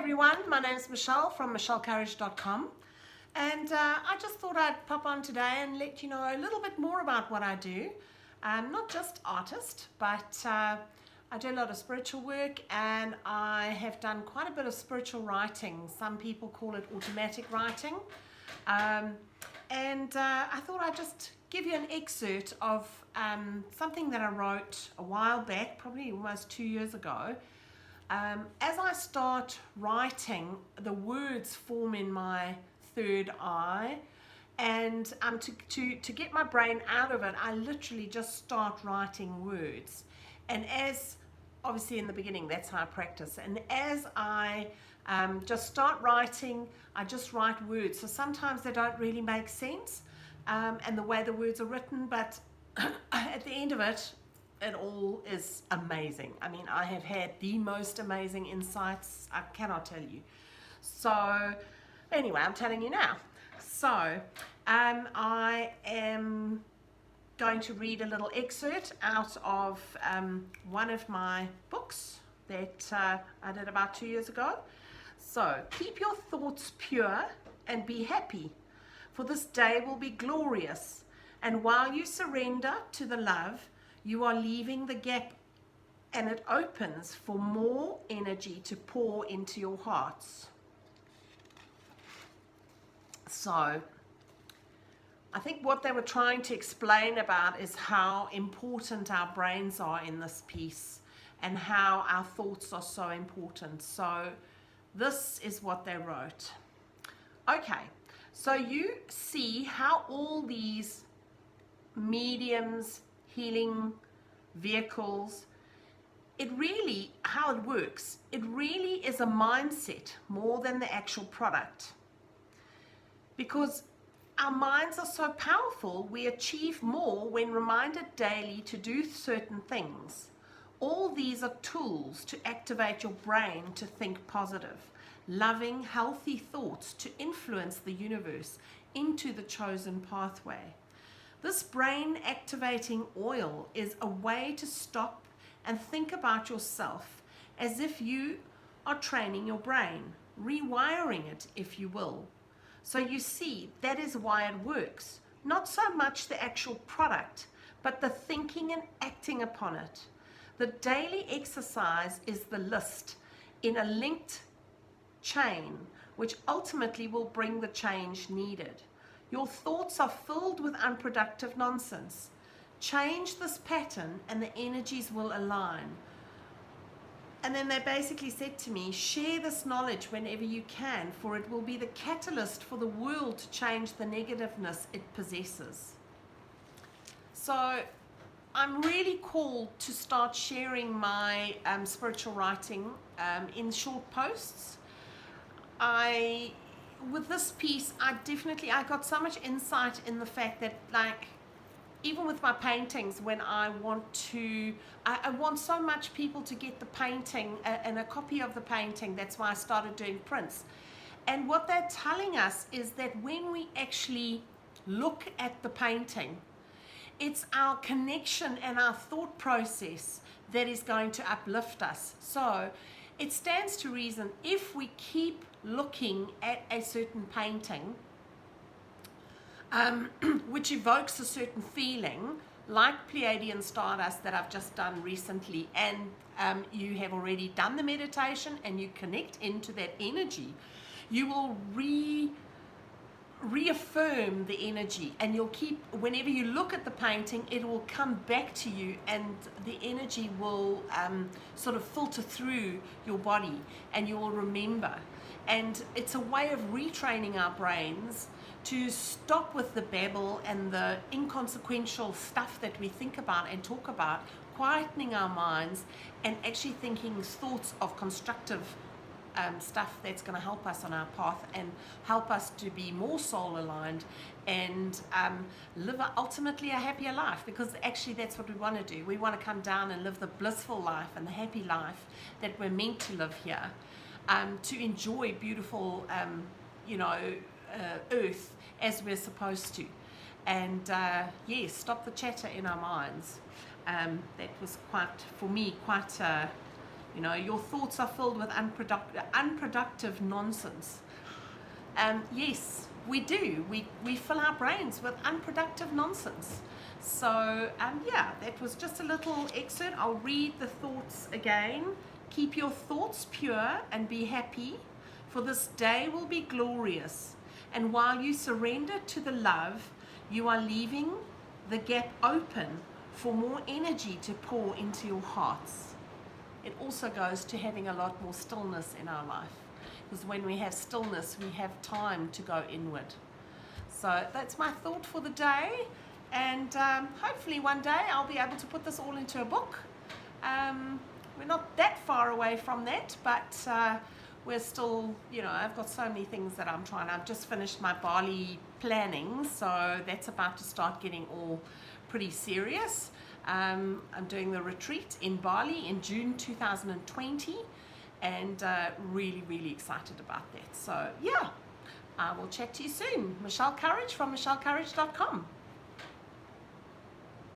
everyone, my name is Michelle from michellecourage.com, and I just thought I'd pop on today and let you know a little bit more about what I do. I'm not just artist, but I do a lot of spiritual work, and I have done quite a bit of spiritual writing. Some people call it automatic writing, and I thought I'd just give you an excerpt of something that I wrote a while back, probably almost 2 years ago. As I start writing, the words form in my third eye, and to get my brain out of it, I literally just start writing words. And as, obviously in the beginning, that's how I practice, and as I just start writing, I just write words. So sometimes they don't really make sense, and the way the words are written, but at the end of it, it all is amazing. I mean, I have had the most amazing insights, I cannot tell you. So anyway, I'm telling you now. So I am going to read a little excerpt out of one of my books that I did about 2 years ago. So, keep your thoughts pure and be happy, for this day will be glorious. And while you surrender to the love, you are leaving the gap, and it opens for more energy to pour into your hearts. So, I think what they were trying to explain about is how important our brains are in this piece, and how our thoughts are so important. So, this is what they wrote. Okay, so you see how all these mediums, healing vehicles, how it works, it really is a mindset more than the actual product. Because our minds are so powerful, we achieve more when reminded daily to do certain things. All these are tools to activate your brain to think positive, loving, healthy thoughts to influence the universe into the chosen pathway. This brain activating oil is a way to stop and think about yourself as if you are training your brain, rewiring it, if you will. So you see, that is why it works. Not so much the actual product, but the thinking and acting upon it. The daily exercise is the list in a linked chain, which ultimately will bring the change needed. Your thoughts are filled with unproductive nonsense. Change this pattern and the energies will align. And then they basically said to me, share this knowledge whenever you can, for it will be the catalyst for the world to change the negativeness it possesses. So I'm really called to start sharing my spiritual writing in short posts. With this piece, I got so much insight in the fact that, like, even with my paintings, when I want so much people to get the painting and a copy of the painting. That's why I started doing prints. And what they're telling us is that when we actually look at the painting, it's our connection and our thought process that is going to uplift us. So it stands to reason, if we keep looking at a certain painting, which evokes a certain feeling, like Pleiadian Stardust that I've just done recently, and you have already done the meditation and you connect into that energy, you will reaffirm the energy, and you'll keep, whenever you look at the painting, it will come back to you, and the energy will sort of filter through your body, and you will remember. And it's a way of retraining our brains to stop with the babble and the inconsequential stuff that we think about and talk about, quietening our minds and actually thinking thoughts of constructive stuff that's going to help us on our path and help us to be more soul aligned and live ultimately a happier life, because actually that's what we want to do. We want to come down and live the blissful life and the happy life that we're meant to live here, to enjoy beautiful earth as we're supposed to, and yes, stop the chatter in our minds. That was quite, for me, quite You know, your thoughts are filled with unproductive nonsense. Yes, we do. We fill our brains with unproductive nonsense. So, yeah, that was just a little excerpt. I'll read the thoughts again. Keep your thoughts pure and be happy, for this day will be glorious. And while you surrender to the love, you are leaving the gap open for more energy to pour into your hearts. It also goes to having a lot more stillness in our life, because when we have stillness, we have time to go inward. So that's my thought for the day, and hopefully one day I'll be able to put this all into a book. We're not that far away from that, but we're still, you know, I've got so many things that I'm trying. I've just finished my Bali planning, so that's about to start getting all pretty serious. I'm doing the retreat in Bali in June 2020, and really, really excited about that. So yeah, I will chat to you soon. Michele Courage from michellecourage.com.